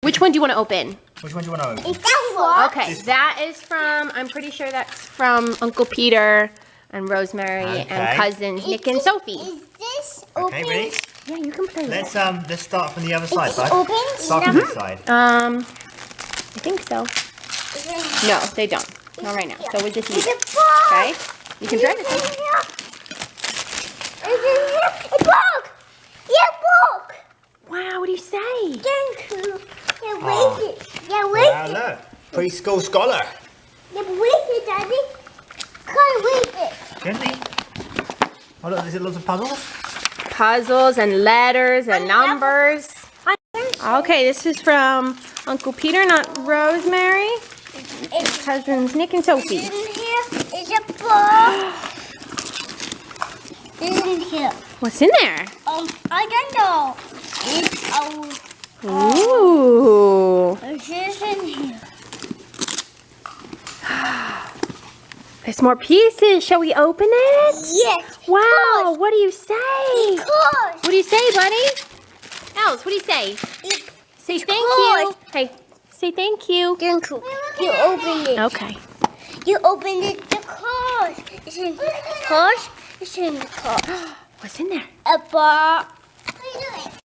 Which one do you want to open? Which one do you want to open? It's that one. Okay, that is from, I'm pretty sure that's from Uncle Peter and Rosemary and cousins Nick and Sophie. Is this open? Okay, ready? Yeah, you can play Let's it. let's start from the other side, bud. Open? Start from this side. I think so. No, they don't. Not right now. So we'll just use it. Okay? You can try this one. It broke! Yeah, it broke! Wow, what do you say? Thank you. Yeah, Oh. wait it. Yeah, wait Wow, it. look. Preschool scholar. Yeah, wait it, Daddy. Can't wait it. Gently. Oh, look, there's lots of puzzles. Puzzles and letters and numbers. Okay, this is from Uncle Peter, not Rosemary. It's Cousins Nick and Sophie. in here. It's a ball. It's in here. What's in there? I don't know. It's Ooh. it's just in here. There's more pieces. Shall we open it? Yes. Wow, what do you say? Because. What do you say, buddy? Els, what do you say? Say thank you. Hey, say thank you. Thank you. You opened it. Okay. You opened it. The card. It's in the card. It's in the card. What's in there? A bar.